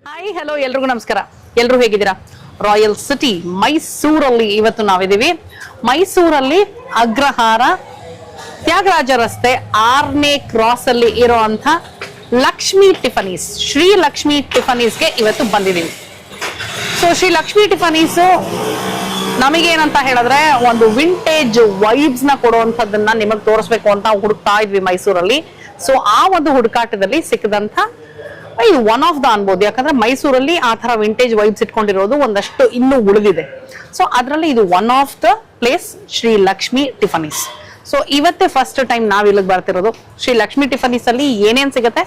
Hi hello ಎಲ್ರಿಗೂ ನಮಸ್ಕಾರ. ಎಲ್ಲರೂ ಹೇಗಿದ್ದೀರಾ? ರಾಯಲ್ ಸಿಟಿ ಮೈಸೂರಲ್ಲಿ ಇವತ್ತು ನಾವಿದ್ದೀವಿ. ಮೈಸೂರಲ್ಲಿ ಅಗ್ರಹಾರ ತ್ಯಾಗರಾಜ ರಸ್ತೆ 6ನೇ ಕ್ರಾಸ್ ಅಲ್ಲಿ ಇರುವಂತ ಲಕ್ಷ್ಮಿ ಟಿಫನೀಸ್, ಶ್ರೀ ಲಕ್ಷ್ಮಿ ಟಿಫನೀಸ್ಗೆ ಇವತ್ತು ಬಂದಿದ್ದೀವಿ. ಸೊ ಶ್ರೀ ಲಕ್ಷ್ಮಿ ಟಿಫನೀಸು ನಮಗೇನಂತ ಹೇಳಿದ್ರೆ ಒಂದು ವಿಂಟೇಜ್ ವೈಬ್ಸ್ ನ ಕೊಡುವಂಥದ್ದನ್ನ ನಿಮಗೆ ತೋರಿಸ್ಬೇಕು ಅಂತ ಹುಡುಕ್ತಾ ಇದ್ವಿ ಮೈಸೂರಲ್ಲಿ. ಸೊ ಆ ಒಂದು ಹುಡುಕಾಟದಲ್ಲಿ ಸಿಕ್ಕದಂತ ಇದು ಒನ್ ಆಫ್ ದ ಅನ್ಬೋದು. ಯಾಕಂದ್ರೆ ಮೈಸೂರಲ್ಲಿ ಆ ತರ ವಿಂಟೇಜ್ ವೈಬ್ಸ್ ಇಟ್ಕೊಂಡಿರೋದು ಒಂದಷ್ಟು ಇನ್ನೂ ಉಳಿದಿದೆ. ಸೊ ಅದರಲ್ಲಿ ಇದು one of the place Shri Lakshmi Tiffanies. So ಇವತ್ತೇ ಫಸ್ಟ್ ಟೈಮ್ ನಾವ್ ಇಲ್ಲಿಗೆ ಬರ್ತಿರೋದು. ಶ್ರೀ ಲಕ್ಷ್ಮಿ ಟಿಫನೀಸ್ ಅಲ್ಲಿ ಏನೇನ್ ಸಿಗುತ್ತೆ,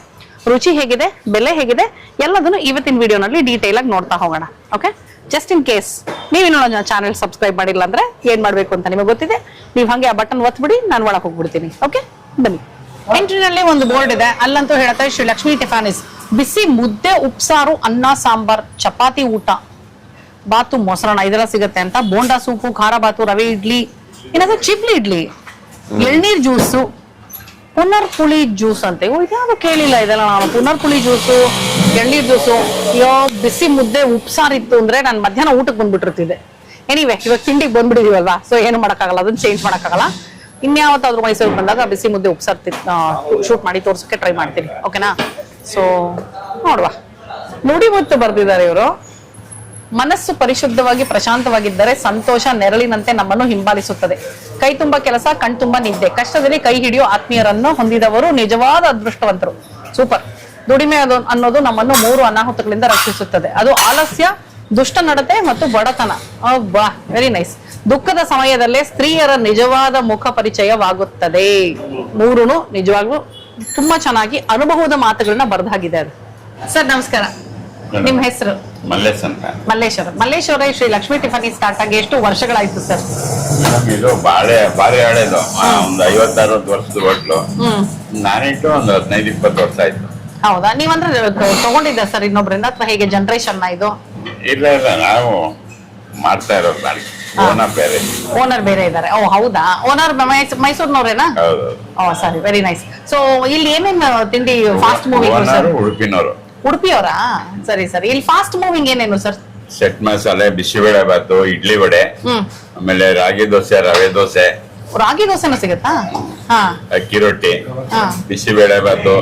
ರುಚಿ ಹೇಗಿದೆ, ಬೆಲೆ ಹೇಗಿದೆ, ಎಲ್ಲದನ್ನು ಇವತ್ತಿನ ವಿಡಿಯೋನಲ್ಲಿ ಡೀಟೇಲ್ ಆಗಿ ನೋಡ್ತಾ ಹೋಗೋಣ. ಓಕೆ, ಜಸ್ಟ್ ಇನ್ ಕೇಸ್ ನೀವಿನ್ನೂ ನನ್ನ ಚಾನೆಲ್ ಸಬ್ಸ್ಕ್ರೈಬ್ ಮಾಡಿಲ್ಲ ಅಂದ್ರೆ ಏನ್ ಮಾಡ್ಬೇಕು ಅಂತ ನಿಮಗೆ ಗೊತ್ತಿದೆ. ನೀವು ಹಂಗೆ ಆ ಬಟನ್ ಒತ್ಬಿಡಿ, ನಾನು ಒಳಗೆ ಹೋಗ್ಬಿಡ್ತೀನಿ. ಓಕೆ, ಬನ್ನಿ. ಎಂಟ್ರಿನಲ್ಲಿ ಒಂದು ಬೋರ್ಡ್ ಇದೆ, ಅಲ್ಲಂತೂ ಹೇಳುತ್ತೆ ಶ್ರೀ ಲಕ್ಷ್ಮಿ ಟಿಫಾನಿಸ್. ಬಿಸಿ ಮುದ್ದೆ, ಉಪ್ಸಾರು, ಅನ್ನ ಸಾಂಬಾರ್, ಚಪಾತಿ ಊಟ, ಬಾತು, ಮೊಸರನ್ನ ಇದೆಲ್ಲ ಸಿಗುತ್ತೆ ಅಂತ. ಬೋಂಡಾ ಸೂಪು, ಖಾರ ಬಾತು, ರವೆ ಇಡ್ಲಿ, ಏನಾದ್ರು ಚಿಪ್ಲಿ ಇಡ್ಲಿ, ಎಳ್ನೀರ್ ಜ್ಯೂಸು, ಪುನರ್ಪುಳಿ ಜ್ಯೂಸ್ ಅಂತೆ. ಇದ್ಯಾವುದು ಕೇಳಿಲ್ಲ ಇದೆಲ್ಲ ನಾನು. ಪುನರ್ಪುಳಿ ಜ್ಯೂಸು, ಎಳ್ನೀರ್ ಜ್ಯೂಸು. ಅಯ್ಯೋ, ಬಿಸಿ ಮುದ್ದೆ ಉಪ್ಸಾರು ಇತ್ತು ಅಂದ್ರೆ ನಾನು ಮಧ್ಯಾಹ್ನ ಊಟಕ್ಕೆ ಬಂದ್ಬಿಟ್ಟಿರ್ತಿದ್ದೆ. ಎನಿವೆ, ಇವಾಗ ತಿಂಡಿಗೆ ಬಂದ್ಬಿಟ್ಟಿದೀವಲ್ವಾ, ಸೊ ಏನು ಮಾಡೋಕ್ಕಾಗಲ್ಲ, ಅದನ್ನ ಚೇಂಜ್ ಮಾಡೋಕ್ಕಾಗಲ್ಲ. ಇನ್ಯಾವತ್ತಾದ್ರೂ ಮೈಸೂರಿಗೆ ಬಂದಾಗ ಬಿಸಿ ಮುದ್ದೆ ಉಪ್ಸಾರು ಶೂಟ್ ಮಾಡಿ ತೋರ್ಸೋಕೆ ಟ್ರೈ ಮಾಡ್ತೀನಿ. ಓಕೆನಾ? ಸೊ ನೋಡುವ. ನುಡಿ ಮುತ್ತು ಬರ್ದಿದ್ದಾರೆ ಇವರು. ಮನಸ್ಸು ಪರಿಶುದ್ಧವಾಗಿ ಪ್ರಶಾಂತವಾಗಿದ್ದರೆ ಸಂತೋಷ ನೆರಳಿನಂತೆ ನಮ್ಮನ್ನು ಹಿಂಬಾಲಿಸುತ್ತದೆ. ಕೈ ತುಂಬ ಕೆಲಸ, ಕಣ್ ತುಂಬ ನಿದ್ದೆ, ಕಷ್ಟದಲ್ಲಿ ಕೈ ಹಿಡಿಯೋ ಆತ್ಮೀಯರನ್ನು ಹೊಂದಿದವರು ನಿಜವಾದ ಅದೃಷ್ಟವಂತರು. ಸೂಪರ್. ದುಡಿಮೆ ಅನ್ನೋದು ನಮ್ಮನ್ನು 3 ಅನಾಹುತಗಳಿಂದ ರಕ್ಷಿಸುತ್ತದೆ. ಅದು ಆಲಸ್ಯ, ದುಷ್ಟ ನಡತೆ ಮತ್ತು ಬಡತನ. ಬಾ, ವೆರಿ ನೈಸ್. ದುಃಖದ ಸಮಯದಲ್ಲೇ ಸ್ತ್ರೀಯರ ನಿಜವಾದ ಮುಖ ಪರಿಚಯವಾಗುತ್ತದೆ. 3 ನಿಜವಾಗ್ಲೂ ತುಂಬಾ ಚೆನ್ನಾಗಿ ಅನುಭವದ ಮಾತುಗಳನ್ನ ಬರೆದಾಗಿದೆ ಅದು. ಸರ್ ನಮಸ್ಕಾರ, ನಿಮ್ಮ ಹೆಸರು? ಮಲ್ಲೇಶ್ ಅಂತ. ಮಲ್ಲೇಶ್ವರ. ಶ್ರೀ ಲಕ್ಷ್ಮಿ ಟಿಫನಿ ಸ್ಟಾರ್ಟ್ ಆಗಿ ಎಷ್ಟು ವರ್ಷಗಳಾಯ್ತು ಸರ್? ಇದು ಬಾರಿ ಹಳೇದು, ಒಂದು 50-60 ವರ್ಷದ ಹೋಟ್ಲು. ನಾನಿಟ್ಟು ಒಂದು 15-20 ವರ್ಷ ಆಯ್ತು. ಹೌದಾ? ನೀವಂದ್ರೆ ತಗೊಂಡಿದ್ದ ಸರ್ ಇನ್ನೊಬ್ರಿಂದ ಅಥವಾ ಹೇಗೆ ಜನರೇಷನ್ ಇದು? ಇಲ್ಲ, ನಾವು ಮಾಡ್ತಾ ಇರೋದು. ಓನರ್ ಬೇರೆ ಇದ್ದಾರೆ. ಓ ಹೌದಾ? ಓನರ್ ಮೈಸೂರಿನವ್ರೇನಾ? ಹೌದು. ಓ ಸರಿ, ವೆರಿ ನೈಸ್. ಸೊ ಇಲ್ಲಿ ಏನೇನು ತಿಂಡಿ ಫಾಸ್ಟ್ ಮೂವಿಂಗ್ ಸರ್? ಉಡುಪಿನವರು. ಉಡುಪಿಯವರಾ? ಸರಿ ಸರಿ. ಇಲ್ಲಿ ಫಾಸ್ಟ್ ಮೂವಿಂಗ್ ಏನೇನು ಸರ್? ಸೆಟ್ ಮಸಾಲೆ, ಬಿಸಿಬೇಳೆ ಬಾತು, ಇಡ್ಲಿ ವಡೆ, ಆಮೇಲೆ ರಾಗಿ ದೋಸೆ, ರವೆ ದೋಸೆ. ರಾಗಿ ದೋಸೆನೂ ಸಿಗುತ್ತಾ? ಹಾ. ಅಕ್ಕಿ ರೊಟ್ಟಿ, ಬಿಸಿಬೇಳೆ ಬಾತು,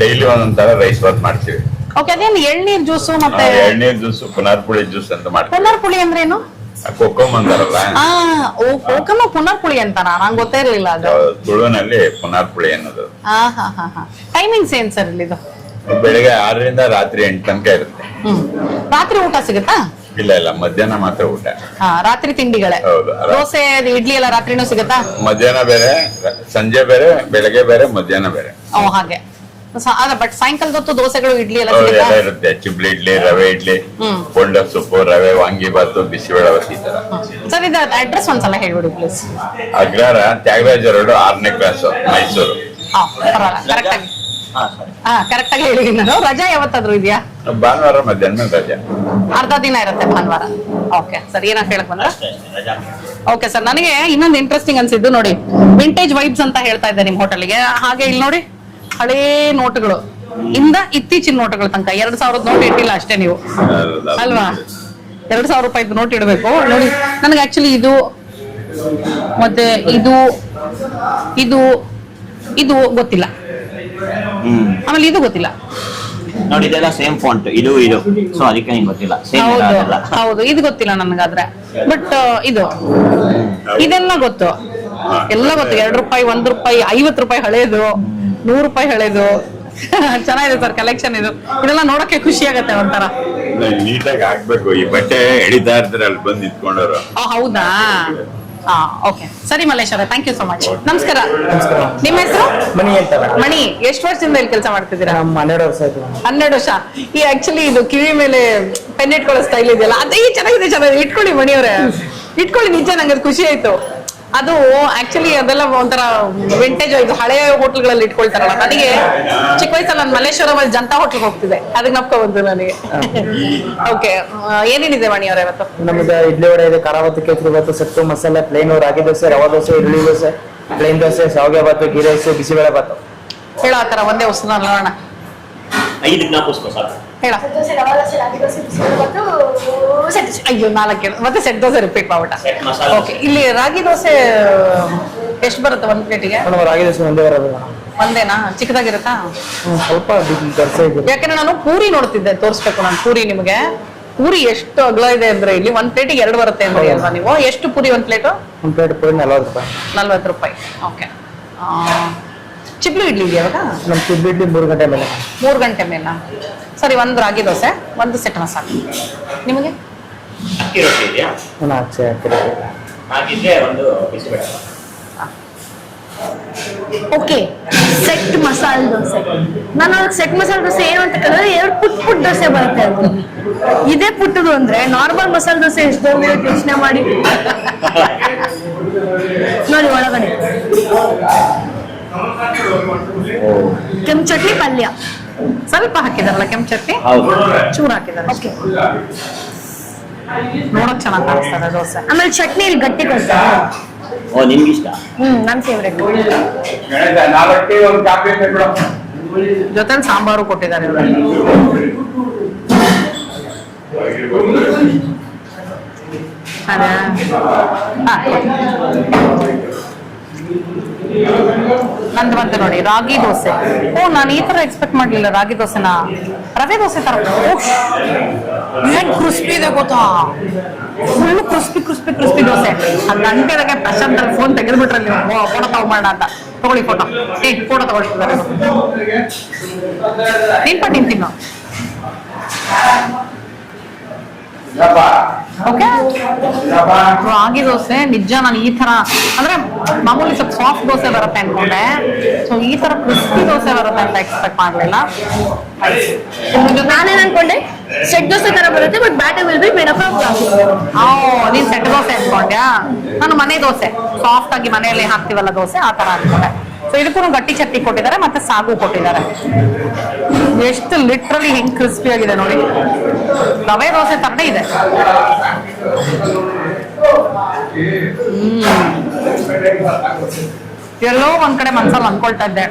ಡೈಲಿ ಒಂದೊಂದರ ರೈಸ್ ಬಾತ್ ಮಾಡ್ತೀವಿ. ಓಕೆ, ಅದೇನು ಎಳ್ನೀರ್ ಜ್ಯೂಸು ಮತ್ತೆ ಎಳ್ನೀರ್ ಜ್ಯೂಸ್, ಪುನರ್ಪುಳಿ ಜ್ಯೂಸ್ ಅಂತ ಮಾಡ್ತೀವಿ. ಪುನರ್ಪುಳಿ ಅಂದ್ರೆ ಏನು? ಕೊಕ್ಕಮ್ ಅಂತಾರಲ್ಲ. ಕೋಕಮ್ಮ ಪುನರ್ಪುಳಿ ಅಂತಾರ? ನಂಗೆ ಗೊತ್ತೇ ಇರಲಿಲ್ಲ ಅದು. ತುಳುನಲ್ಲಿ ಪುನರ್ಪುಳಿ ಅನ್ನೋದು. ಟೈಮಿಂಗ್ಸ್ ಏನ್ ಸರ್ ಇಲ್ಲಿದು? ಬೆಳಿಗ್ಗೆ 6ರಿಂದ ರಾತ್ರಿ 8 ತನಕ ಇರುತ್ತೆ. ರಾತ್ರಿ ಊಟ ಸಿಗುತ್ತಾ? ಇಲ್ಲ, ಮಧ್ಯಾಹ್ನ ಮಾತ್ರ ಊಟ. ರಾತ್ರಿ ತಿಂಡಿಗಳೇ? ಹೌದು. ದೋಸೆ, ಇಡ್ಲಿ ಎಲ್ಲ ರಾತ್ರಿನೂ ಸಿಗುತ್ತಾ? ಮಧ್ಯಾಹ್ನ ಬೇರೆ, ಸಂಜೆ ಬೇರೆ, ಬೆಳಗ್ಗೆ ಬೇರೆ, ಮಧ್ಯಾಹ್ನ ಬೇರೆ. ಹಾಗೆ. ಬಟ್ ಸಾಯಂಕಾಲದ ಹೊತ್ತು ದೋಸೆಗಳು, ಇಡ್ಲಿ ಎಲ್ಲ ಇರುತ್ತೆ. ಚಿಬ್ಲಿ ಇಡ್ಲಿ, ರವೆ ಇಡ್ಲಿ, ಬೋಂಡ ಸೊಪ್ಪು, ರವೆ ವಾಂಗಿ ಬಾತು, ಬಿಸಿಬೇಳೆ ಬಾತು, ಈ ತರ. ಸರ್ ಇದು ಅಡ್ರೆಸ್ ಒಂದ್ಸಲ ಹೇಳ್ಬಿಡಿ ಪ್ಲೀಸ್. ಅಗ್ರಹಾರ ತ್ಯಾಗರಾಜ ರೋಡ್ 6ನೇ ಕ್ರಾಸ್, ಮೈಸೂರು. ಕರೆಕ್ಟ್ ಆಗಿ ಹೇಳಿದೀನಿ ನಾನು. ರಜಾ ಯಾವತ್ತಾದ್ರೂ ಇದೆಯಾ? ಭಾನುವಾರ ಮಧ್ಯಾಹ್ನ ರಜಾ. ಅರ್ಧ ದಿನ ಇರುತ್ತೆ ಭಾನುವಾರ. ಓಕೆ ಸರ್, ಏನ ಹೇಳಕ್ ಬಂದ್ರ? ಓಕೆ ಸರ್, ನನಗೆ ಇನ್ನೊಂದು ಇಂಟ್ರೆಸ್ಟಿಂಗ್ ಅನ್ಸಿದ್ದು ನೋಡಿ, ವಿಂಟೇಜ್ ವೈಬ್ಸ್ ಅಂತ ಹೇಳ್ತಾ ಇದ್ದೆ ನಿಮ್ ಹೋಟೆಲ್ಗೆ. ಹಾಗೆ ಇಲ್ಲಿ ನೋಡಿ, ಹಳೇ ನೋಟುಗಳು ಇಂದ ಇತ್ತೀಚಿನ ನೋಟುಗಳ ತನಕ 2000 ನೋಟ್ ಇಟ್ಟಿಲ್ಲ ಅಷ್ಟೇ ನೀವು, ಅಲ್ವಾ? 2000 ರೂಪಾಯಿದು ನೋಟ್ ಇಡಬೇಕು ನೋಡಿ. ನನಗೆ ಆಕ್ಚುಲಿ ಇದು ಮತ್ತೆ ಇದು ಗೊತ್ತಿಲ್ಲ, ಆಮೇಲೆ ಇದು ಗೊತ್ತಿಲ್ಲ ನೋಡಿ. ಇದೆಲ್ಲ ಸೇಮ್ ಫಾಂಟ್, ಇದು ಸೊ ಅದಕ್ಕೆ ನಿಮ್ಗೆ ಗೊತ್ತಿಲ್ಲ. ಹೌದು, ಇದು ಗೊತ್ತಿಲ್ಲ ನನಗಾದ್ರೆ. ಬಟ್ ಇದೆಲ್ಲ ಗೊತ್ತು, ಎಲ್ಲ ಗೊತ್ತು. 2 ರೂಪಾಯಿ, 1 ರೂಪಾಯಿ, 50 ರೂಪಾಯಿ ಹಳೇದು, 100 ರೂಪಾಯಿ ಹಳೇದು. ಚೆನ್ನಾಗಿದೆ ಸರ್ ಕಲೆಕ್ಷನ್. ಇದೆಲ್ಲ ನೋಡಕ್ಕೆ ಖುಷಿ ಆಗತ್ತೆ ಒಂಥರ. ನೀಟಾಗಿ ಹಾಕ್ಬೇಕು. ಈ ಬಟ್ಟೆ ಎಳಿತಾ ಇರ್ತಾರೆ ಅಲ್ಲಿ ಬಂದು ಇಟ್ಕೊಂಡವ್ರು. ಹೌದಾ? ಓಕೆ ಸರಿ Malleshwara, thank you so much. ನಮಸ್ಕಾರ. ನಿಮ್ಮ ಹೆಸರು? ಮಣಿ ಅಂತ. ಮಣಿ, ಎಷ್ಟು ವರ್ಷದಿಂದ ಇಲ್ಲಿ ಕೆಲಸ ಮಾಡ್ತಿದ್ದೀರಾ? 12 ವರ್ಷ ಆಯ್ತು. 12 ವರ್ಷ. ಈ ಆಕ್ಚುಲಿ ಇದು ಕಿವಿ ಮೇಲೆ ಪೆನ್ ಇಟ್ಕೊಳ್ಳೋ ಸ್ಟೈಲ್ ಇದೆಯಲ್ಲ, ಅದೇ ಚೆನ್ನಾಗಿದೆ. ಇಟ್ಕೊಳ್ಳಿ ಮಣಿಯವರೇ, ಇಟ್ಕೊಳ್ಳಿ. ನಿಜ ನಂಗೆ ಖುಷಿ ಆಯ್ತು. ಅದು ಆಕ್ಚುಲಿ ಅದೆಲ್ಲ ಒಂಥರ ವಿಂಟೇಜ್, ಇದು ಹಳೆಯ ಹೋಟ್ಲ್ಗಳಲ್ಲಿ ಇಟ್ಕೊಳ್ತಾರಲ್ಲ. ನನಗೆ ಚಿಕ್ಕ ವಯಸ್ಸಲ್ಲಿ ನಾನು ಮಲ್ಲೇಶ್ವರಂ ಜನತಾ ಹೋಟ್ಲ್ಗೆ ಹೋಗ್ತಿದ್ದೆ, ಅದಕ್ಕೆ ನಪ್ಕೊ ಬಂತು ನನಗೆ. ಓಕೆ, ಏನೇನಿದೆ ಮಣಿಯವರ ಇವತ್ತು? ನಮ್ದು ಇಡ್ಲಿ ವಡೆ ಇದೆ, ಖಾರ ಬಾತು, ಕೇಸರಿ ಬಾತು, ಸತ್ತು ಮಸಾಲೆ, ಪ್ಲೇನ್, ರಾಗಿ ದೋಸೆ, ರವಾ ದೋಸೆ, ಈರುಳ್ಳಿ ದೋಸೆ, ಪ್ಲೇನ್ ದೋಸೆ, ಶಾವಿಗೆ ಬಾತು, ಗೀ ರೈಸ್, ಬಿಸಿಬೇಳೆ ಬಾತು. ಹೇಳೋ ಆ ಥರ ಒಂದೇ ವಸ್ತು ನೋಡೋಣ. 5 ಜ್ಞಾಪಿಸ್ಕೊ ಸಾಕು. ಹೇಳ. ದೋಸೆ, ರವಾ ದೋಸೆ, ರಾಗಿ ದೋಸೆ, ಬಿಸಿಬೇಳೆ ಬಾತು, ಸೆಟ್ ದೋಸೆ. ಅಯ್ಯೋ 4 ಹೇಳು. ಮತ್ತೆ ಸೆಟ್ ದೋಸೆ ರಿಪೀಟ್ ಮಾಡ್ಬಿಟ್ಟ. Set ಮಸಾಲೆ ಓಕೆ, ಇಲ್ಲಿ ರಾಗಿ ದೋಸೆ ಎಷ್ಟು ಬರುತ್ತೆ ಒಂದು ಪ್ಲೇಟಿಗೆ? ಮೇಡಮ್ ರಾಗಿ ದೋಸೆ ಒಂದೇ ಬರೋದು ಮೇಡಮ್. ಒಂದೇನಾ? ಚಿಕ್ಕದಾಗಿರುತ್ತಾ? ಸ್ವಲ್ಪ ದರ್ಸೆ ಇದೆ. ಯಾಕಂದ್ರೆ ನಾನು ಪೂರಿ ನೋಡ್ತಿದ್ದೆ, ತೋರಿಸ್ಬೇಕು ನಾನು ಪೂರಿ ನಿಮಗೆ. ಪೂರಿ ಎಷ್ಟು ಅಗಲ ಇದೆ ಅಂದ್ರೆ ಇಲ್ಲಿ ಒಂದ್ ಪ್ಲೇಟಿಗೆ 2 ಬರುತ್ತೆ ಅಂದ್ರೆ ಅಲ್ವಾ ನೀವು? ಎಷ್ಟು ಪೂರಿ ಒಂದ್ ಪ್ಲೇಟು? ಒಂದು ಪ್ಲೇಟ್ ಪೂರಿ 40 ರೂಪಾಯಿ. 40 ರೂಪಾಯಿ. ಓಕೆ. ಚಿಪ್ಲು ಇಡ್ಲಿ ಇದೆಯಾ ಇವಾಗ? ನಮ್ಮ ಚಿಬ್ಬಿಡ್ಲಿ 3 ಗಂಟೆ ಮೇಲೆ. 3 ಗಂಟೆ ಮೇಲ. ಸರಿ, ಒಂದು ರಾಗಿ ದೋಸೆ, ಒಂದು ಸೆಟ್ ಮಸಾಲೆ. ನಿಮಗೆ? ಅಕ್ಕಿ ರೊಟ್ಟಿ ಇದೆಯಾ? ನಾನು ಆಚೆ ಹಾಕಿದೆ. ಹಾಗಿದ್ರೆ ಒಂದು ಬಿಸಿಬೇಳೆ. Okay, set masala dosa. ನಾನು ಸೆಟ್ ಮಸಾಲೆ ದೋಸೆ ಏನು ಅಂತ ಕೇಳಿದ್ರೆ 2 ಪುಟ್ ದೋಸೆ ಬರುತ್ತೆ ಅದು. ಇದೇ ಪುಟ್ಟದು ಅಂದ್ರೆ ನಾರ್ಮಲ್ ಮಸಾಲೆ ದೋಸೆ ಎಷ್ಟು ಯೋಚನೆ ಮಾಡಿ ನೋಡಿ. ಒಳಗಡೆ ಕೆಂಪು ಚಟ್ನಿ, ಪಲ್ಯ ಸ್ವಲ್ಪ ಹಾಕಿದಾರಲ್ಲ ಕೆಂಪು ಚಟ್ನಿ, ಹೌದು. ಚೂರು ಹಾಕಿದಾರೆ. ಓಕೆ. ನೋಡಕ್ ಚೆನ್ನಾಗಿ ಕಾಣಿಸ್ತದೆ ದೋಸೆ. ಆಮೇಲೆ ಚಟ್ನಿ ಇಲ್ಲಿ ಗಟ್ಟಿ ಕೊಡ್ತಾರೆ. ಓ, ನಿಮ್ಗೆ ಇಷ್ಟ? ನನ್ನ ಫೇವ್ರೆಟ್. ಜೊತೆಲಿ ಸಾಂಬಾರು ಕೊಟ್ಟಿದ್ದಾರೆ. ಅದೇ. ನಂದು ಬಂತು ನೋಡಿ ರಾಗಿ ದೋಸೆ. ಓ, ನಾನು ಈ ತರ ಎಕ್ಸ್ಪೆಕ್ಟ್ ಮಾಡ್ಲಿಲ್ಲ ರಾಗಿ ದೋಸೆನ. ರವೆ ದೋಸೆ ತರ ಏನ್ ಕ್ರಿಸ್ಪಿ ಇದೆ ಗೊತ್ತಾ? Full crispy crispy crispy dosa. ಆ ಗಂಟೆದಾಗೆ ಪ್ರಶಾಂತ್ ಫೋನ್ ತೆಗೆದ್ಬಿಟ್ರೆ ನೀವು ಫೋಟೋ ತಗೊಂಬೋಣ ಅಂತ. ತಗೊಳ್ಳಿ ಫೋಟೋ. ಫೋಟೋ ತಗೊಳ್ತಿದ್ದಾರೆ. ನಿನ್ ತಿನ್ನು. ಓಕೆ, ರಾಗಿ ದೋಸೆ ನಿಜ ನಾನು ಈ ತರ ಅಂದ್ರೆ ಮಾಮೂಲಿ ಸ್ವಲ್ಪ ಸಾಫ್ಟ್ ದೋಸೆ ಬರುತ್ತೆ ಅನ್ಕೊಂಡೆ. ಸೊ ಈ ತರ ಕ್ರಿಸ್ಪಿ ದೋಸೆ ಬರುತ್ತೆ ಅಂತ ಎಕ್ಸ್ಪೆಕ್ಟ್ ಮಾಡ್ಲಿಲ್ಲ. ನಾನೇನ್ ಅನ್ಕೊಂಡೆ ಸೆಟ್ ದೋಸೆ ತರ ಬರುತ್ತೆ, but batter will be made up of ragi. ನೀನ್ ಸೆಟ್ ದೋಸೆ ಅನ್ಕೊಂಡ್ಯಾ? ನಾನು ಮನೆ ದೋಸೆ ಸಾಫ್ಟ್ ಆಗಿ ಮನೆಯಲ್ಲಿ ಹಾಕ್ತಿವಲ್ಲ ದೋಸೆ, ಆ ತರ ಅನ್ಕೊಂಡೆ. ಸೊ ಇದಕ್ಕೂ ಗಟ್ಟಿ ಚಟ್ನಿ ಕೊಟ್ಟಿದ್ದಾರೆ, ಮತ್ತೆ ಸಾಗು ಕೊಟ್ಟಿದ್ದಾರೆ. ಎಷ್ಟು ಲಿಟ್ರಲಿ ಹೆಂಗ್ ಕ್ರಿಸ್ಪಿ ಆಗಿದೆ ನೋಡಿ. ರವೆ ದೋಸೆ ತರನೇ ಇದೆ. ಎಲ್ಲೋ ಒಂದ್ ಕಡೆ ಮನ್ಸಲ್ಲಿ ಅನ್ಕೊಳ್ತಾ ಇದ್ದೆ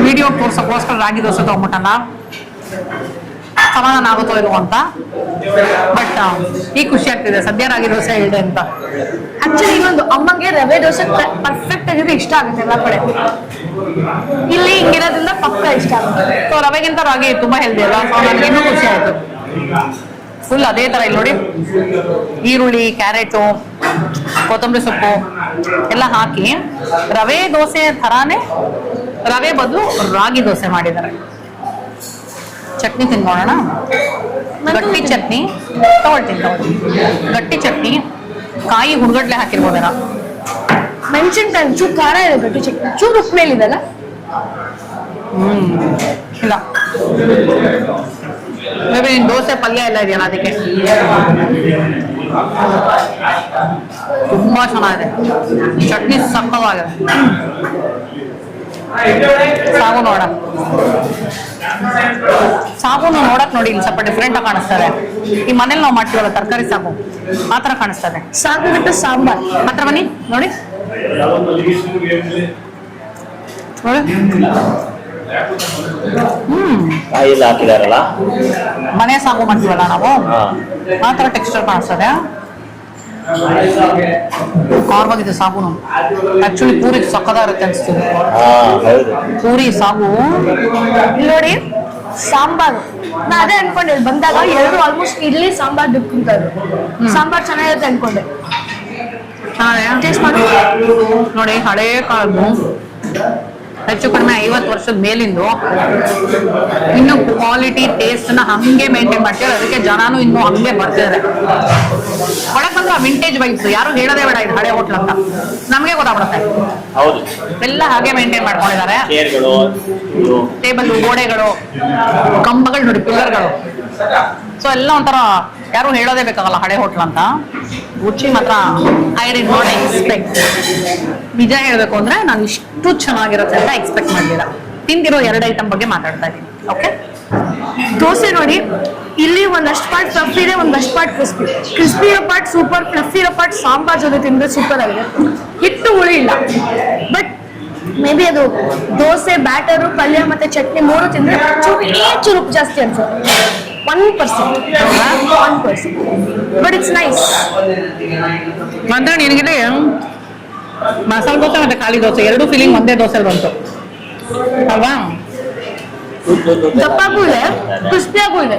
ವಿಡಿಯೋ ತೋರ್ಸಕ್ಕೋಸ್ಕರ ರಾಗಿ ದೋಸೆ ತಗೊಂಡ್ಬಿಟ್ಟಲ್ಲ, ಸಮಾಧಾನ ಆಗುತ್ತೋ ಇದು ಅಂತ. ಬಟ್ ಈಗ ಖುಷಿ ಆಗ್ತಿದೆ ಸದ್ಯ ರಾಗಿ ದೋಸೆ ಹೇಳಿದೆ ಅಂತ. ಆಕ್ಚುಲಿ ಇನ್ನೊಂದು ಅಮ್ಮಗೆ ರವೆ ದೋಸೆ ಪರ್ಫೆಕ್ಟ್ ಆಗಿದ್ರೆ ಇಷ್ಟ ಆಗುತ್ತೆ ಎಲ್ಲ ಕಡೆ. ಇಲ್ಲಿ ಹಿಂಗಿರೋದ್ರಿಂದ ಪಕ್ಕ ಇಷ್ಟ ಆಗುತ್ತೆ. ಸೊ ರವೆಗಿಂತ ರಾಗಿ ತುಂಬಾ ಹೆಲ್ದಿ ಅಲ್ಲ, ಸೊ ನನಗೆ ಇನ್ನೂ ಖುಷಿ ಆಯ್ತು. ಫುಲ್ ಅದೇ ತರ ಇಲ್ಲಿ ನೋಡಿ, ಈರುಳ್ಳಿ, ಕ್ಯಾರೆಟು, ಕೊತ್ತಂಬರಿ ಸೊಪ್ಪು ಎಲ್ಲ ಹಾಕಿ ರವೆ ದೋಸೆ ಥರಾನೇ ರವೆ ಬದಲು ರಾಗಿ ದೋಸೆ ಮಾಡಿದ್ದಾರೆ. ಚಟ್ನಿ ತಿನ್ನೋಣ. ಗಟ್ಟಿ ಚಟ್ನಿ ತಗೊಳ್ತೀನಿ. ಗಟ್ಟಿ ಚಟ್ನಿ, ಕಾಯಿ ಹುಡ್ಗಡ್ಲೆ ಹಾಕಿರ್ಬೋದೇನ. ಮೆಣಸಿನ್ಕಾಯಿ ಚೂರು ಖಾರ ಇದೆ, ಗಟ್ಟಿ ಚಟ್ನಿ ಚೂರು ಉಪ್ಪು ಮೇಲಿದೆಲ್ಲ. ಇಲ್ಲ ಮೇಬಿ ನಿನ್ ದೋಸೆ ಪಲ್ಯ ಎಲ್ಲ ಇದೆಯಲ್ಲ ಅದಕ್ಕೆ. ತುಂಬಾ ಚೆನ್ನಾಗಿದೆ, ಚಟ್ನಿ ಸಕ್ಕವಾಗಿದೆ. ಸಾಗು ನೋಡ, ಸಾಗುನು ನೋಡಕ್ ನೋಡಿ ಇಲ್ಲಿ ಸ್ವಲ್ಪ ಡಿಫ್ರೆಂಟ್ ಆಗಿ ಕಾಣಿಸ್ತದೆ. ಈ ಮನೇಲಿ ನಾವು ಮಾಡ್ತೀವಲ್ಲ ತರಕಾರಿ ಸಾಗು, ಆ ತರ ಕಾಣಿಸ್ತದೆ. ಸಾಗು ಬಿಟ್ಟು ಸಾಂಬಾರ್. ಹತ್ರ ಬನ್ನಿ ನೋಡಿ. ಕಾಯಿ ಎಲ್ಲ ಹಾಕಿದಾರಲ್ಲ, ಮನೆ ಸಾಗು ಮಾಡ್ತೀವಲ್ಲ ನಾವು, ಆ ತರ ಟೆಕ್ಸ್ಚರ್ ಕಾಣಿಸ್ತದೆ. ಖಾರವಾಗಿದೆ ಸಾಗುನು. ಆಕ್ಚುಲಿ ಪೂರಿ ಸಕ್ಕದಾಗಿರುತ್ತೆ ಅನ್ಸ್ತದೆ. ಪೂರಿ ಸಾಗು ನೋಡಿ ಸಾಂಬಾರು. ನಾ ಅದೇ ಅನ್ಕೊಂಡೆ ಇಲ್ಲಿ ಬಂದಾಗ ಎರಡು ಆಲ್ಮೋಸ್ಟ್ ಇಡ್ಲಿ ಸಾಂಬಾರ್ ದುಡ್ಕೊಂತಾರೆ. ಸಾಂಬಾರ್ ಚೆನ್ನಾಗಿರುತ್ತೆ ಅನ್ಕೊಂಡೆ. ಟೇಸ್ಟ್ ಮಾಡಿ ನೋಡಿ. ಹಳೇ ಕಾಲದ್ದು, ಹೆಚ್ಚು ಕಡಿಮೆ 50 ವರ್ಷದ ಮೇಲಿಂದು, ಇನ್ನು ಕ್ವಾಲಿಟಿ ಟೇಸ್ಟ್ ನ ಹಂಗೆ ಮೇಂಟೈನ್ ಮಾಡ್ತಾರೆ. ಅದಕ್ಕೆ ಜನನು ಇನ್ನು ಹಂಗೆ ಬರ್ತಿದ್ದಾರೆ. ಒಳಗ್ ಬಂದ್ರೆ ವಿಂಟೇಜ್ ವೈಬ್ಸ್. ಯಾರು ಹೇಳೋದೇ ಬೇಡ ಇದು ಹಳೆ ಹೋಟ್ಲ್ ಅಂತ, ನಮ್ಗೆ ಗೊತ್ತಾಗ್ಬಿಡುತ್ತೆ. ಹೌದು, ಎಲ್ಲ ಹಾಗೆ ಮೇಂಟೈನ್ ಮಾಡ್ಕೊಂಡಿದ್ದಾರೆ. ಚೇರ್ಗಳು, ಟೇಬಲ್, ಗೋಡೆಗಳು, ಕಂಬಗಳು ನೋಡಿ, ಪಿಲ್ಲರ್ಗಳು. ಸೊ ಎಲ್ಲ ಒಂಥರ ಯಾರು ಹೇಳೋದೇ ಬೇಕಾಗಲ್ಲ ಹಳೆ ಹೋಟ್ಲ್ ಅಂತ. ರುಚಿ ಮಾತ್ರ ಐ ಡಿಡ್ ನಾಟ್ ಎಕ್ಸ್ಪೆಕ್ಟ್. ನಿಜ ಹೇಳ್ಬೇಕು ಅಂದ್ರೆ ನಾನು ಇಷ್ಟು ಚೆನ್ನಾಗಿರುತ್ತೆ ಅಂತ ಎಕ್ಸ್ಪೆಕ್ಟ್ ಮಾಡಲಿಲ್ಲ. ತಿಂದಿರೋ 2 ಐಟಮ್ ಬಗ್ಗೆ ಮಾತಾಡ್ತಾ ಇದ್ದೀನಿ. ಓಕೆ, ದೋಸೆ ನೋಡಿ, ಇಲ್ಲಿ ಒಂದಷ್ಟು ಪಾರ್ಟ್ ಫ್ಲಫ್ ಇದೆ, ಒಂದಷ್ಟು ಪಾರ್ಟ್ ಕ್ರಿಸ್ಪಿ. ಕ್ರಿಸ್ಪಿ ಇರೋ ಪಾರ್ಟ್ ಸೂಪರ್, ಫ್ಲಫ್ ಇರೋ ಪಾರ್ಟ್ ಸಾಂಬಾರ್ ಜೊತೆ ತಿಂದ್ರೆ ಸೂಪರ್ ಆಗಿದೆ. ಹಿಟ್ಟು ಹುಳಿ ಇಲ್ಲ, ಬಟ್ ಮೇ ಬಿ ಅದು ದೋಸೆ ಬ್ಯಾಟರು ಪಲ್ಯ ಮತ್ತೆ ಚಟ್ನಿ ಮೂರು ತಿಂದ್ರೆ ಚೂರು ಉಪ್ಪು ಜಾಸ್ತಿ ಅನ್ಸುತ್ತೆ 1%. But it's nice. ಅಂದ್ರೆ ನಿನಗಿದೆ ಮಸಾಲೆ ದೋಸೆ ಮತ್ತೆ ಖಾಲಿ ದೋಸೆ ಎರಡು ಫೀಲಿಂಗ್ ಒಂದೇ ದೋಸೆ ಬಂತು ಅಲ್ವಾ? ದಪ್ಪಗೂ ಇದೆ, ಕ್ರಿಸ್ಪಿಯಾಗೂ ಇದೆ.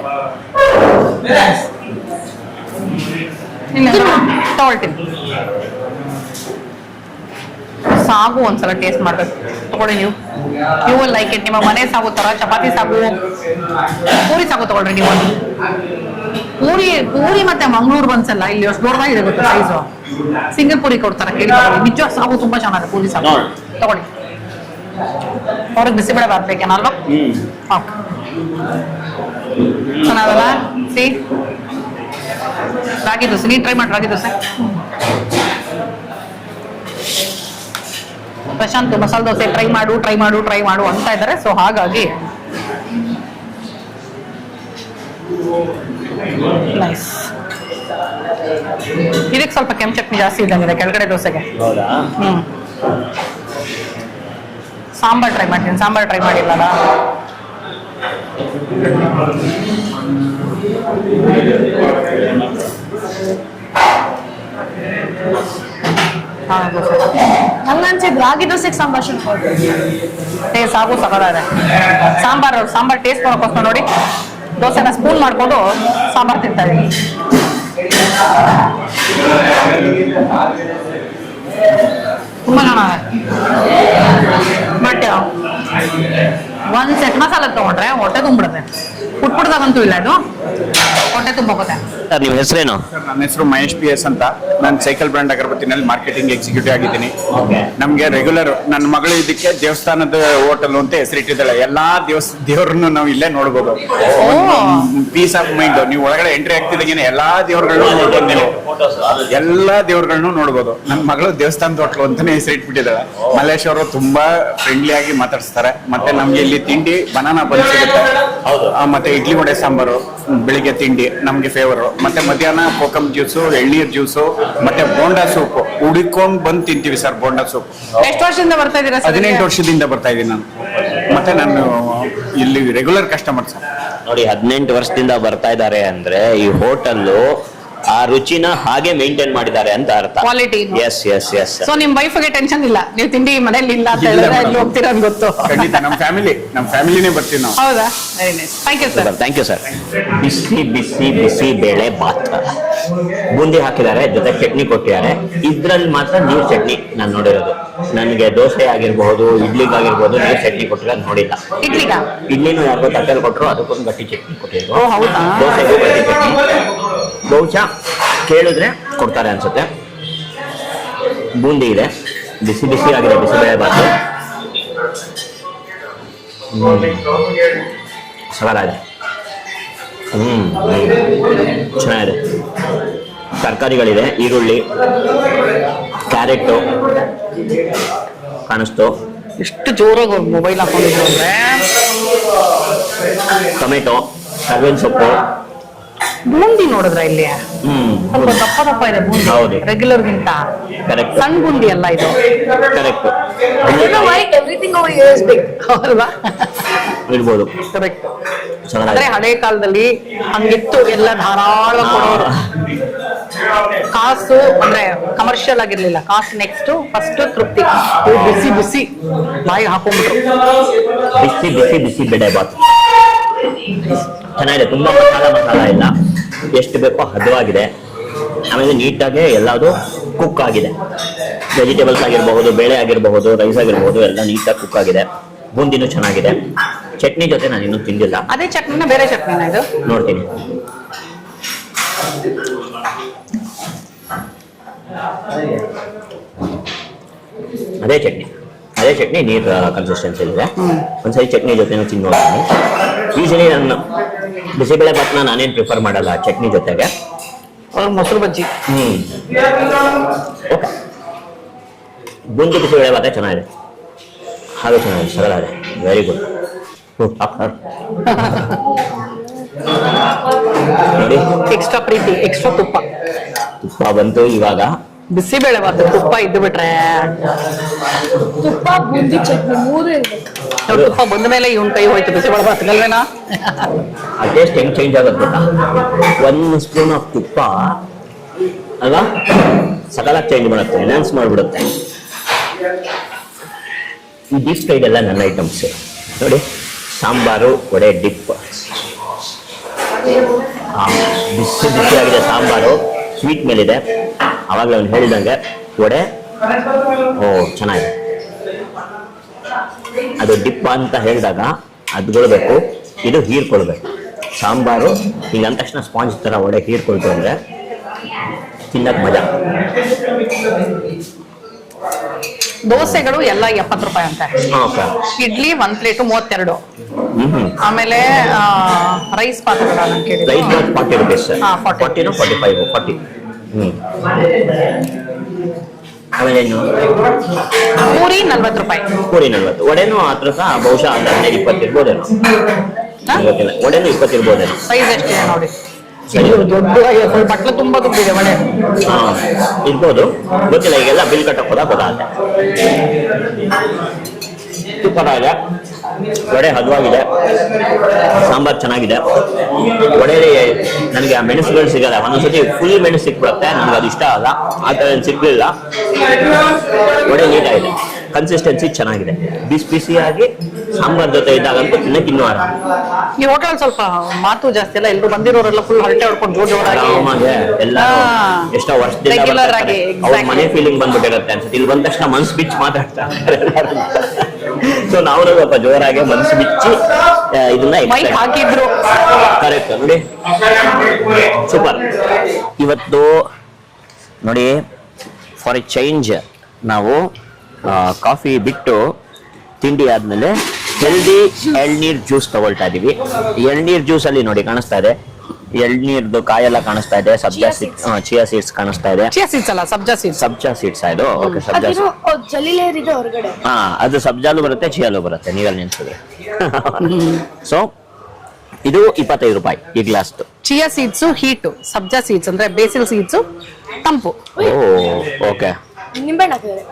ತಗೊಳ್ತೀನಿ. ಸಾಗು ಒಂದ್ಸಲ ಟೇಸ್ಟ್ ಮಾಡ್ಬೇಕು. ತಗೊಳ್ಳಿ ನೀವು ವಿಲ್ ಲೈಕ್ ಇಟ್. ನಿಮ್ಮ ಮನೆ ಸಾಗು ತರ ಚಪಾತಿ ಸಾಗು, ಪೂರಿ ಸಾಗು ತಗೊಳ್ರಿ ನೀವು. ಪೂರಿ ಮತ್ತೆ ಮಂಗಳೂರು ಬನ್ಸಲ್ಲ ಇಲ್ಲಿ ಎಷ್ಟು ದೊಡ್ಡದಾಗಿದೆ ಗೊತ್ತಾ ಸೈಜು. ಸಿಂಗಲ್ ಪೂರಿ ಕೊಡ್ತಾರೆ ಕೇಳಿ. ನಿಜ ಸಾಗು ತುಂಬಾ ಚೆನ್ನಾಗಿದೆ. ಪೂರಿ ಸಾಗು ತಗೊಳ್ಳಿ. ಅವ್ರಿಗೆ ಬಿಸಿಬೇಳೆ ಬರ್ಬೇಕೇನಲ್ವಾ? ಚೆನ್ನಾಗಲ್ಲ ಸಿ ರಾಗಿ ದೋಸೆ. ನೀನ್ ಟ್ರೈ ಮಾಡಿ ರಾಗಿ ದೋಸೆ. ಪ್ರಶಾಂತ್ ಮಸಾಲೆ ದೋಸೆ ಟ್ರೈ ಮಾಡು ಅಂತ ಇದ್ದಾರೆ. ಸೊ ಹಾಗಾಗಿ ನೈಸ್. ಇದಕ್ಕೆ ಸ್ವಲ್ಪ ಕೆಂಪು ಚಟ್ನಿ ಜಾಸ್ತಿ ಇದ್ದಂಗಿದೆ ಕೆಳಗಡೆ ದೋಸೆಗೆ. ಹೌದಾ? ಸಾಂಬಾರ್ ಟ್ರೈ ಮಾಡ್ತೀನಿ. ಸಾಂಬಾರ್ ಟ್ರೈ ಮಾಡಿಲ್ಲಲ್ಲ. ನಂಗನ್ಸಿದ್ ರಾಗಿ ದೋಸೆಗೆ ಸಾಂಬಾರ್ ಸಾಗು ಸಕದಾರೆ. ಸಾಂಬಾರ್ ಟೇಸ್ಟ್ ಮಾಡೋಕ್ಕೋಸ್ಕರ ನೋಡಿ ದೋಸೆನ ಸ್ಪೂನ್ ಮಾಡ್ಕೊಂಡು ಸಾಂಬಾರ್ ತಿಂತಾ ಇದೀನಿ. ತುಂಬಾ ಚೆನ್ನಾಗಿದೆ. ಬಟ್ ಒಂದ್ ಸೆಟ್ ಮಸಾಲೆ ತಗೊಂಡ್ರೆ ಹೊಟ್ಟೆ ತುಂಬಿಡುತ್ತೆ. ಪುಟ್ದಾಗಂತೂ ಇಲ್ಲ, ಅದು ಹೊಟ್ಟೆ ತುಂಬೋಗುತ್ತೆ. ಸರ್ ನಿಮ್ಮ ಹೆಸರೇನು? ನನ್ನ ಹೆಸರು ಮಹೇಶ್ PS ಅಂತ. ನಾನು ಸೈಕಲ್ ಬ್ರ್ಯಾಂಡ್ ಅಗರಬತ್ತಿನಲ್ಲಿ ಮಾರ್ಕೆಟಿಂಗ್ ಎಕ್ಸಿಕ್ಯೂಟಿವ್ ಆಗಿದ್ದೀನಿ. ಓಕೆ. ನಮ್ಗೆ ರೆಗ್ಯುಲರ್ ನನ್ನ ಮಗಳು ಇದಕ್ಕೆ ದೇವಸ್ಥಾನದ ಹೋಟೆಲ್ ಅಂತ ಹೆಸರಿಟ್ಟಿದ್ದಾಳೆ. ಎಲ್ಲಾ ದೇವ್ರನ್ನು ನಾವು ಇಲ್ಲೇ ನೋಡ್ಬೋದು. Peace of mind. ನೀವು ಒಳಗಡೆ ಎಂಟ್ರಿ ಆಗ್ತಿದ್ದಾಗೇನೆ ಎಲ್ಲಾ ದೇವ್ರಗಳನ್ನೂ ನೋಡ್ಬೋದು. ನೀವು ಎಲ್ಲಾ ದೇವ್ರಗಳನ್ನೂ ನೋಡ್ಬೋದು. ನನ್ನ ಮಗಳು ದೇವಸ್ಥಾನದ ಹೋಟ್ಲು ಅಂತಾನೆ ಹೆಸರಿಟ್ಬಿಟ್ಟಿದ್ದಾಳೆ. ಮಲ್ಲೇಶ್ ಅವರು ತುಂಬಾ ಫ್ರೆಂಡ್ಲಿ ಆಗಿ ಮಾತಾಡ್ಸ್ತಾರೆ. ಮತ್ತೆ ನಮ್ಗೆ ಇಲ್ಲಿ ತಿಂಡಿ ಬನಾನಾ ಬನ್ ಸಿಗುತ್ತೆ, ಮತ್ತೆ ಇಡ್ಲಿ ವಡೆ ಸಾಂಬಾರು ಬೆಳಿಗ್ಗೆ ತಿಂಡಿ ನಮ್ಗೆ ಫೇವರು. ಮತ್ತೆ ಮಧ್ಯಾಹ್ನ ಕೋಕಮ್ ಜ್ಯೂಸು, ಎಳ್ನೀರ್ ಜ್ಯೂಸು, ಮತ್ತೆ ಬೋಂಡಾ ಸೂಪ್ ಹುಡುಕೊಂಡ್ ಬಂದು ತಿಂತೀವಿ ಸರ್. ಬೋಂಡಾ ಸೂಪ್ ಎಷ್ಟು ವರ್ಷದಿಂದ ಬರ್ತಾ ಇದ್ದೀರಾ? 18 ವರ್ಷದಿಂದ ಬರ್ತಾ ಇದ್ದೀನಿ ನಾನು. ಮತ್ತೆ ನಾನು ಇಲ್ಲಿ ರೆಗ್ಯುಲರ್ ಕಸ್ಟಮರ್ ಸರ್. ನೋಡಿ 18 ವರ್ಷದಿಂದ ಬರ್ತಾ ಇದ್ದಾರೆ ಅಂದ್ರೆ ಈ ಹೋಟೆಲ್ಲು ಆ ರುಚಿನ ಹಾಗೆ ಮೇಂಟೈನ್ ಮಾಡಿದ್ದಾರೆ ಅಂತ ಅರ್ಥ. Quality. Yes yes yes. So ನಿಮ್ ವೈಫ್ಗೆ ಟೆನ್ಷನ್ ಇಲ್ಲ, ನೀವು ತಿಂಡಿ ಮನೇಲಿ ಇಲ್ಲ ಅಂತ ಹೇಳಿದ್ರೆ ಅಲ್ಲಿ ಹೋಗ್ತೀರಾ ಅಂತ ಗೊತ್ತು. ಖಂಡಿತ ನಮ್ಮ ಫ್ಯಾಮಿಲಿನೇ ಬರ್ತೀವಿ ನಾವು. ಹೌದಾ? Very nice. Thank you sir. Thank you sir. ಬಿಸಿ ಬಿಸಿ ಬಿಸಿ ಬೇಳೆ ಬಾತ್ ಬೂಂದಿ ಹಾಕಿದ್ದಾರೆ, ಜೊತೆ ಚಟ್ನಿ ಕೊಟ್ಟಿದ್ದಾರೆ. ಇದ್ರಲ್ಲಿ ಮಾತ್ರ ನೀರ್ ಚಟ್ನಿ ನಾನು ನೋಡಿರೋದು. ನನಗೆ ದೋಸೆ ಆಗಿರ್ಬಹುದು, ಇಡ್ಲಿಗಾಗಿರ್ಬಹುದು ನೀರ್ ಚಟ್ನಿ ಕೊಟ್ಟಿರೋದು ನೋಡಿಲ್ಲ. ಇಡ್ಲಿನೂ ಯಾರಿಗೋ ತಟ್ಟೆಲ್ ಕೊಟ್ಟರು, ಅದಕ್ಕೊಂದು ಗಟ್ಟಿ ಚಟ್ನಿ ಕೊಟ್ಟಿದ್ರು. ದೋಸೆಗೂ ಗಟ್ಟಿ ಚಟ್ನಿ. ಬಹುಶಃ ಕೇಳಿದ್ರೆ ಕೊಡ್ತಾರೆ ಅನ್ಸುತ್ತೆ. ಬೂಂದಿ ಇದೆ, ಬಿಸಿ ಬಿಸಿ ಆಗಿದೆ ಬಿಸಿಬೇಳೆ ಬಾತು. ಸವಾಲಾಗಿದೆ. ಚೆನ್ನಾಗಿದೆ. ತರಕಾರಿಗಳಿದೆ, ಈರುಳ್ಳಿ, ಕ್ಯಾರೆಟು ಕಾಣಿಸ್ತು. ಎಷ್ಟು ಜೋರಾಗಿ ಮೊಬೈಲ್ ಹಾಕೊಂಡಿದ್ರು ಅಂದ್ರೆ ಟೊಮೆಟೊ, ಕರ್ಬೇವಿನ ಸೊಪ್ಪು. ಬೂಂದಿ ನೋಡಿದ್ರ ಇಲ್ಲಿ ಸ್ವಲ್ಪ ದಪ್ಪ ದಪ್ಪ ಇದೆ ಬೂಂದಿ. ಹೌದು. ರೆಗ್ಯುಲರ್ ಗಿಂತ ಕರೆಕ್ಟ್. ಸಣ್ಣ ಬೂಂದಿ ಅಲ್ಲ ಇದು. Correct. Everything over here is big. ಅಲ್ವಾ? ಇರ್ಬೋದು. ಕರೆಕ್ಟ್. ಅಂದ್ರೆ ಹಳೆ ಕಾಲದಲ್ಲಿ ಹಂಗಿತ್ತು, ಎಲ್ಲ ಧಾರಾಳ ಕೊಡೋರು. ಕಾಸು ಅಂದ್ರೆ ಕಮರ್ಷಿಯಲ್ ಆಗಿರ್ಲಿಲ್ಲ. ಕಾಸು ನೆಕ್ಸ್ಟ್, ಫಸ್ಟ್ ತೃಪ್ತಿ. ಬಿಸಿ ಬಿಸಿ ಬಾಯಿ ಹಾಕೊಂಡ್ಬಿಟ್ರು. ಬಿಸಿ ಬಿಸಿ ಬಿಸಿ ಬೇಳೆ ಬಾತ್ ಚೆನ್ನಾಗಿದೆ. ತುಂಬಾ ಮಸಾಲ ಇಲ್ಲ, ಎಷ್ಟು ಬೇಕೋ ಹದವಾಗಿದೆ. ಆಮೇಲೆ ನೀಟಾಗಿ ಎಲ್ಲದು ಕುಕ್ ಆಗಿದೆ. ವೆಜಿಟೇಬಲ್ಸ್ ಆಗಿರಬಹುದು, ಬೇಳೆ ಆಗಿರಬಹುದು, ರೈಸ್ ಆಗಿರಬಹುದು, ಎಲ್ಲ ನೀಟಾಗಿ ಕುಕ್ ಆಗಿದೆ. ಬೂಂದಿನೂ ಚೆನ್ನಾಗಿದೆ. ಚಟ್ನಿ ಜೊತೆ ನಾನು ಇನ್ನೂ ತಿಂದಿಲ್ಲ. ಅದೇ ಚಟ್ನಿನ ಬೇರೆ ಚಟ್ನಿನ ಇದು? ನೋಡ್ತೀನಿ. ಅದೇ ಚಟ್ನಿ ನೀರ್ ಕನ್ಸಿಸ್ಟೆನ್ಸಿ ಇದೆ. ಒಂದ್ಸರಿ ಚಟ್ನಿ ಜೊತೆ ತಿಂದು ನೋಡ್ತೀನಿ. ಯೂಶಲಿ ನಾನು ಬಿಸಿಬೇಳೆ ಬಾತ್ನ ನಾನೇನು ಪ್ರಿಫರ್ ಮಾಡಲ್ಲ ಚಟ್ನಿ ಜೊತೆಗೆ. ಮೊಸರು ಬಜ್ಜಿ. ಓಕೆ. ಬೂಂದಿ ಬಿಸಿಬೇಳೆ ಬಾತ್ ಚೆನ್ನಾಗಿದೆ, ಹಾಗೆ ಚೆನ್ನಾಗಿದೆ, ಸರಳಾಗಿದೆ. Very good. ನೋಡಿ, ಎಕ್ಸ್ಟ್ರಾ ಪ್ರೀತಿ, ಎಕ್ಸ್ಟ್ರಾ ತುಪ್ಪ ಬಂತು ಇವಾಗ. ಬಿಸಿಬೇಳೆ ಬಾತ್ ತುಪ್ಪ ಇದ್ದು ಬಿಟ್ರೆ ತುಪ್ಪ ಬೂಂದಿ ಚಟ್ನಿ 3 ಇರ್ಬೇಕು. ತುಪ್ಪ ಬಂದ ಮೇಲೆ ಇವನ್ ಕೈ ಹೋಯ್ತು ಬಿಸಿಬೇಳೆ ಬಾತ್ ಅಲ್ವೇನಾ? ಆ ಟೇಸ್ಟ್ ಹೆಂಗ್ ಚೇಂಜ್ ಆಗುತ್ತೆ ಗೊತ್ತಾ? 1 ಸ್ಪೂನ್ ಆಫ್ ತುಪ್ಪ ಅಲ್ವಾ ಸಕಲ ಚೇಂಜ್ ಮಾಡುತ್ತೆ, ಎನ್ಹಾನ್ಸ್ ಮಾಡ್ಬಿಡುತ್ತೆ. ಈ ಡೀಪ್ ಫ್ರೈಡ್ ಎಲ್ಲ ನನ್ನ ಐಟಮ್ಸ್ ನೋಡಿ. ಸಾಂಬಾರು, ವಡೆ, ಡಿಪ್. ಬಿಸಿ ಬಿಸಿಯಾಗಿದೆ ಸಾಂಬಾರು, ಸ್ವೀಟ್ ಮೇಲಿದೆ. ಅವಾಗಲೇ ಅವ್ನು ಹೇಳಿದಂಗೆ ವಡೆ ಓ ಚೆನ್ನಾಗಿದೆ. ಅದು ಡಿಪ್ ಅಂತ ಹೇಳಿದಾಗ ಅದ್ಕೊಳ್ಬೇಕು, ಇದು ಹೀರ್ಕೊಳ್ಬೇಕು. ಸಾಂಬಾರು ಹಿಂಗೆ ಅಂದ ತಕ್ಷಣ ಸ್ಪಾಂಜ್ ಥರ ವಡೆ ಹೀರ್ಕೊಳ್ತು ಅಂದರೆ ತಿನ್ನಕ್ಕೆ ಮಜಾ. ದೋಸೆಗಳು ಎಲ್ಲ 70 ರೂಪಾಯಿ ಅಂತೆ. ಓಕೆ. ಇಡ್ಲಿ 1 ಪ್ಲೇಟು 32. ಹ್ಮ್. ಆಮೇಲೆ ರೈಸ್ ಪಾತ್ರೆಗಳ ರೈಸ್ ಬಾತ್ 40 ರುಪೀಸ್. ಹಾ, 40. 40 45 40. ಆಮೇಲೆ ಏನು? ಪೂರಿ 40 ರೂಪಾಯಿ. ಪೂರಿ 40. ವಡೆನೂ ಹತ್ರ ಸಹ ಬಹುಶಃ 15-20 ಇರ್ಬೋದೇನೋ, ಗೊತ್ತಿಲ್ಲ. ವಡೆನೂ 20 ಇರ್ಬೋದೇನೋ. ಸೈಜ್ ಎಷ್ಟಿದೆ ನೋಡಿ. ಸರಿ. ದೊಡ್ಡ ಬಟ್ಲು ತುಂಬಾ ತುಂಬಿದೆ ವಡೆ. ಹಾ ಇರ್ಬೋದು, ಗೊತ್ತಿಲ್ಲ. ಈಗೆಲ್ಲ ಬಿಲ್ ಕಟ್ಟಕ್ಕೆ ಹೋದಾಗ ಗೊತ್ತಾಗುತ್ತೆ. ಸೂಪರ್ ಆಗಿದೆ, ವಡೆ ಹದವಾಗಿದೆ, ಸಾಂಬಾರ್ ಚೆನ್ನಾಗಿದೆ. ವಡೆಯಲ್ಲಿ ನನಗೆ ಆ ಮೆಣಸುಗಳು ಸಿಗಲ್ಲ, ಒಂದೊಂದ್ಸತಿ ಫುಲ್ ಮೆಣಸು ಸಿಕ್ಬಿಡುತ್ತೆ, ನನಗೆ ಅದು ಇಷ್ಟ ಆಗಲ್ಲ. ಆ ಥರ ಏನು ಸಿಗ್ಲಿಲ್ಲ. ವಡೆ ನೀಟಾಗಿದೆ, ಕನ್ಸಿಸ್ಟೆನ್ಸಿ ಚೆನ್ನಾಗಿದೆ, ಬಿಸಿ ಬಿಸಿಯಾಗಿ ಸಾಂಬಾರ್ ಜೊತೆ ಇದ್ದಾಗಂತೂ ತಿನ್ನಕ್ಕೆ ಇನ್ನೂ ಆರಾಮ. ಈ ಹೋಟೆಲ್ ಸ್ವಲ್ಪ ಮಾತು ಜಾಸ್ತಿ ಅಲ್ಲ, ಎಲ್ಲರೂ ಬಂದಿರೋರೆಲ್ಲ ಫುಲ್ ಹರಟೆ ಹೊಡ್ಕೊಂಡು ಜೋರಾಗಿ ಆರಾಮಾಗೆ ಎಲ್ಲ ಎಷ್ಟೋ ವರ್ಷದಿಂದ Regular ಆಗಿ, ಅವ್ರ ಮನೆ ಫೀಲಿಂಗ್ ಬಂದ್ಬಿಟ್ಟಿರುತ್ತೆ ಅನ್ಸುತ್ತೆ. ಇಲ್ಲಿ ಬಂದ ತಕ್ಷಣ ಮನ್ಸು ಬಿಚ್ಚಿ ಮಾತಾಡ್ತಾರೆ. ಸೊ ನಾವು ಸ್ವಲ್ಪ ಜೋರಾಗಿ ಮನಸ್ಸು ಬಿಚ್ಚಿ ಇದನ್ನ ಮೈಕ್ ಹಾಕಿದ್ರು. ಕರೆಕ್ಟ್ ನೋಡಿ, ಸೂಪರ್. ಇವತ್ತು ನೋಡಿ, ಫಾರ್ ಎ ಚೇಂಜ್ ನಾವು ಕಾಫಿ ಬಿಟ್ಟು ತಿಂಡಿ ಆದ್ಮೇಲೆ ಹೆಲ್ದಿ ಎಳ್ನೀರ್ ಜ್ಯೂಸ್ ತಗೊಳ್ತಾ ಇದೀವಿ. ಎಳ್ನೀರ್ ಜ್ಯೂಸ್ ಅಲ್ಲಿ ನೋಡಿ ಕಾಣಿಸ್ತಾ ಇದೆ, ಎಳ್ನೀರ್ದು ಕಾಯೆಲ್ಲ ಕಾಣಿಸ್ತಾ ಇದೆ, ಸಬ್ಜಾ ಸೀಡ್ಸ್, ಚಿಯಾ ಸೀಡ್ಸ್ ಕಾಣಿಸ್ತಾ ಇದೆ. ಚಿಯಾ ಸೀಡ್ಸ್ ಅಲ್ಲ, ಸಬ್ಜಾ ಸೀಡ್ಸ್. ಸಬ್ಜಾ ಸೀಡ್ಸ್ ಇದು. ಓಕೆ, ಸಬ್ಜಾ ಅದಿರೋ ಜಲೀಲೇರ್ ಇದೆ ಹೊರಗಡೆ. ಹಾ, ಅದು ಸಬ್ಜಾಲು ಬರುತ್ತೆ, ಚಿಯಾಲು ಬರುತ್ತೆ, ನೀರಲ್ಲಿ ನೆನ್ಸಿದ್ರೆ. ಸೊ ಇದು 25 ರೂಪಾಯಿ ಈ ಗ್ಲಾಸ್. ಚಿಯಾ ಸೀಡ್ಸ್ ಹೀಟು, ಸಬ್ಜಾ ಸೀಡ್ಸ್ ಅಂದ್ರೆ ಬೇಸಿಲ್ ಸೀಡ್ಸ್ ತಂಪು. ಓ ಓಕೆ. ನಿಂಬೆಹಣ್ಣು ಹಾಕಿದ್ದಾರೆ.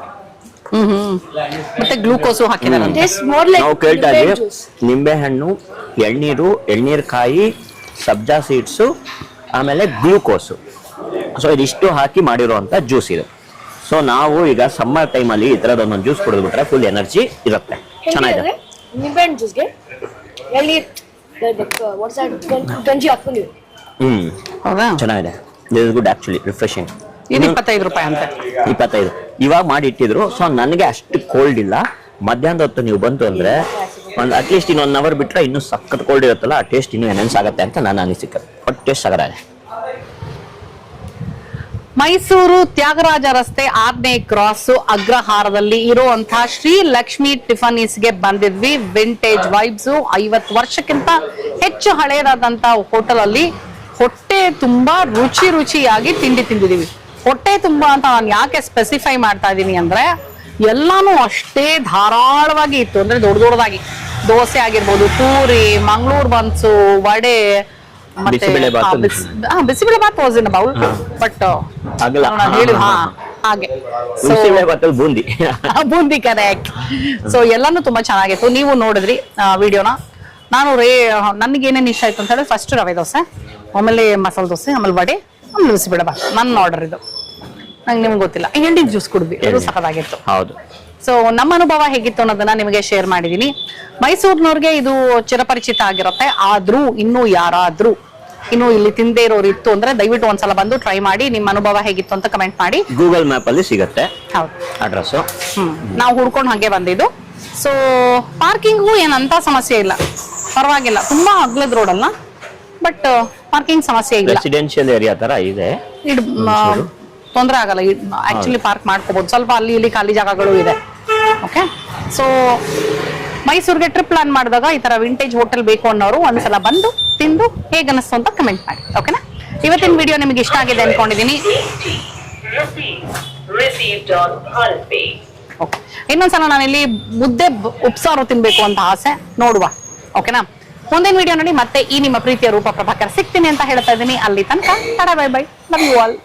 ಮತ್ತೆ ಗ್ಲೂಕೋಸು ಹಾಕಿದ್ದಾರೆ. Tastes more like ನಾವು ಕೇಳ್ತಾ ನಿಂಬೆಹಣ್ಣು ಇದ್ವಿ, juice. ನಿಂಬೆಹಣ್ಣು, ಎಳ್ನೀರು, ಎಳ್ನೀರ್ಕಾಯಿ, ಸಬ್ಜಾ ಸೀಡ್ಸು, ಆಮೇಲೆ ಗ್ಲೂಕೋಸು. ಸೊ ಇದಿಷ್ಟು ಹಾಕಿ ಮಾಡಿರುವಂತ ಜ್ಯೂಸ್ ಇದು. ಸೊ ನಾವು ಈಗ ಸಮ್ಮರ್ ಟೈಮಲ್ಲಿ ಈ ಥರದೊಂದೊಂದು ಜ್ಯೂಸ್ ಕುಡಿದ್ಬಿಟ್ರೆ ಫುಲ್ ಎನರ್ಜಿ ಇರುತ್ತೆ, ಚೆನ್ನಾಗಿದೆ. ನಿಂಬೆಹಣ್ಣು ಜ್ಯೂಸ್ಗೆ ಎಳ್ನೀರು ಗಂಜಿ ಹಾಕೊಂಡಿವಿ. ಹೌದಾ? ಚೆನ್ನಾಗಿದೆ. This is good actually, refreshing. ಇದು 25 ರೂಪಾಯಿ ಅಂತೆ. 25 ಇವಾಗ ಮಾಡಿ ಇಟ್ಟಿದ್ರು. ಸೊ ನನಗೆ ಅಷ್ಟು ಕೋಲ್ಡ್ ಇಲ್ಲ. ಮಧ್ಯಾಹ್ನದ ಹೊತ್ತು ನೀವು ಬಂತು ಅಂದ್ರೆ ಒಂದು ಅಟ್ಲೀಸ್ಟ್ ಇನ್ನೊಂದು ಅವರ್ ಬಿಟ್ರೆ ಇನ್ನೂ ಸಖತ್ ಕೋಲ್ಡ್ ಇರುತ್ತಲ್ಲ, ಆ ಟೇಸ್ಟ್ ಇನ್ನೂ ಎನ್ಹಾನ್ಸ್ ಆಗುತ್ತೆ ಅಂತ ನನ್ನ ಅನಿಸಿಕೆ. ಬಟ್ ಟೇಸ್ಟ್ ಸಗರಾಗಿದೆ. ಮೈಸೂರು ತ್ಯಾಗರಾಜ ರಸ್ತೆ 6ನೇ ಕ್ರಾಸ್ ಅಗ್ರಹಾರದಲ್ಲಿ ಇರುವಂತಹ ಶ್ರೀ ಲಕ್ಷ್ಮಿ ಟಿಫನೀಸ್ಗೆ ಬಂದಿದ್ವಿ. ವಿಂಟೇಜ್ ವೈಬ್ಸ್, 50 ವರ್ಷಕ್ಕಿಂತ ಹೆಚ್ಚು ಹಳೆಯದಾದಂತಹ ಹೋಟೆಲ್ ಅಲ್ಲಿ ಹೊಟ್ಟೆ ತುಂಬಾ ರುಚಿಯಾಗಿ ತಿಂಡಿ ತಿಂದಿದೀವಿ. ಹೊಟ್ಟೆ ತುಂಬಾ ಅಂತ ನಾನು ಯಾಕೆ ಸ್ಪೆಸಿಫೈ ಮಾಡ್ತಾ ಇದ್ದೀನಿ ಅಂದ್ರೆ, ಎಲ್ಲಾನು ಅಷ್ಟೇ ಧಾರಾಳವಾಗಿ ಇತ್ತು. ಅಂದ್ರೆ ದೊಡ್ಡದಾಗಿ ದೋಸೆ ಆಗಿರ್ಬೋದು, ಪೂರಿ, ಮಂಗಳೂರು ಬನ್ಸು, ವಡೆ, ಮತ್ತೆ bisibele bath was in bowl. But ಹೇಳಿ ಹಾಗೆ ಬೂಂದಿ ಬೂಂದಿ ಕರೆಕ್ಟ್. ಸೊ ಎಲ್ಲಾನು ತುಂಬಾ ಚೆನ್ನಾಗಿತ್ತು. ನೀವು ನೋಡಿದ್ರಿ ವಿಡಿಯೋನ. ನಾನು ನನಗೆ ಏನೇನು ಇಷ್ಟ ಆಯ್ತು ಅಂತ ಹೇಳಿದ್ರೆ, ಫಸ್ಟ್ ರವೆ ದೋಸೆ, ಆಮೇಲೆ ಮಸಾಲೆ ದೋಸೆ, ಆಮೇಲೆ ವಡೆ, ಆಮೇಲೆ ಬಿಸಿಬೇಳೆ ಬಾತ್. ನನ್ನ ಆರ್ಡರ್ ಇದು. ನಂಗೆ ನಿಮ್ಗೆ ಗೊತ್ತಿಲ್ಲ, ಎಳ್ನೀರು ಜ್ಯೂಸ್ ಕುಡಿದ್ವಿ, ಅದು ಸಖತ್ತಾಗಿತ್ತು. ಹೌದು. ಸೊ ನಮ್ಮ ಅನುಭವ ಹೇಗಿತ್ತು ಅನ್ನೋದನ್ನ ನಿಮಗೆ ಶೇರ್ ಮಾಡಿದೀನಿ. ಮೈಸೂರಿನವ್ರಿಗೆ ಇದು ಚಿರಪರಿಚಿತ ಆಗಿರುತ್ತೆ. ಆದ್ರೂ ಯಾರಾದ್ರೂ ಇಲ್ಲಿ ತಿಂದೇ ಇರೋರು ಇತ್ತು ಅಂದ್ರೆ ದಯವಿಟ್ಟು ಒಂದ್ಸಲ ಬಂದು ಟ್ರೈ ಮಾಡಿ. ನಿಮ್ಮ ಅನುಭವ ಹೇಗಿತ್ತು ಅಂತ ಕಮೆಂಟ್ ಮಾಡಿ. ಗೂಗಲ್ ಮ್ಯಾಪ್ ಅಲ್ಲಿ ಸಿಗುತ್ತೆ ಹೌದು ಅಡ್ರೆಸ್. ನಾವು ಹುಡ್ಕೊಂಡು ಹಾಗೆ ಬಂದಿದ್ದು. ಸೊ ಪಾರ್ಕಿಂಗು ಏನಂತ ಸಮಸ್ಯೆ ಇಲ್ಲ, ಪರವಾಗಿಲ್ಲ. ತುಂಬಾ ಅಗ್ಲದ ರೋಡ್ ಅಲ್ಲ, ಬಟ್ ಪಾರ್ಕಿಂಗ್ ಸಮಸ್ಯೆ ಇಲ್ಲ. ರೆಸಿಡೆನ್ಷಿಯಲ್ ಏರಿಯಾ ತರ ಇದೆ, ತೊಂದರೆ ಆಗಲ್ಲ. ಆಕ್ಚುಲಿ ಪಾರ್ಕ್ ಮಾಡ್ಕೋಬಹುದು. ಸ್ವಲ್ಪ ಅಲ್ಲಿ ಇಲ್ಲಿ ಖಾಲಿ ಜಾಗಗಳು ಇದೆ. ಓಕೆ. ಸೊ ಮೈಸೂರಿಗೆ ಟ್ರಿಪ್ ಪ್ಲಾನ್ ಮಾಡಿದಾಗ ಈ ತರ ವಿಂಟೇಜ್ ಹೋಟೆಲ್ ಬೇಕು ಅನ್ನೋರು ಒಂದ್ಸಲ ಬಂದು ತಿಂದು ಹೇಗನ್ನಿಸ್ತು ಅಂತ ಕಮೆಂಟ್ ಮಾಡಿ. ಓಕೆನಾ? ಇವತ್ತಿನ ವಿಡಿಯೋ ನಿಮಗೆ ಇಷ್ಟ ಆಗಿದೆ ಅನ್ಕೊಂಡಿದೀನಿ. ಇನ್ನೊಂದ್ಸಲ ನಾನಿಲ್ಲಿ ಮುದ್ದೆ ಉಪ್ಸಾರು ತಿನ್ಬೇಕು ಅಂತ ಆಸೆ, ನೋಡುವ. ಓಕೆನಾ? ಮುಂದಿನ ವಿಡಿಯೋ ನೋಡಿ ಮತ್ತೆ ಈ ನಿಮ್ಮ ಪ್ರೀತಿಯ ರೂಪ ಪ್ರಭಾಕರ್ ಸಿಗ್ತೀನಿ ಅಂತ ಹೇಳ್ತಾ ಇದ್ದೀನಿ. ಅಲ್ಲಿ ತನಕ tata, bye bye, love you all.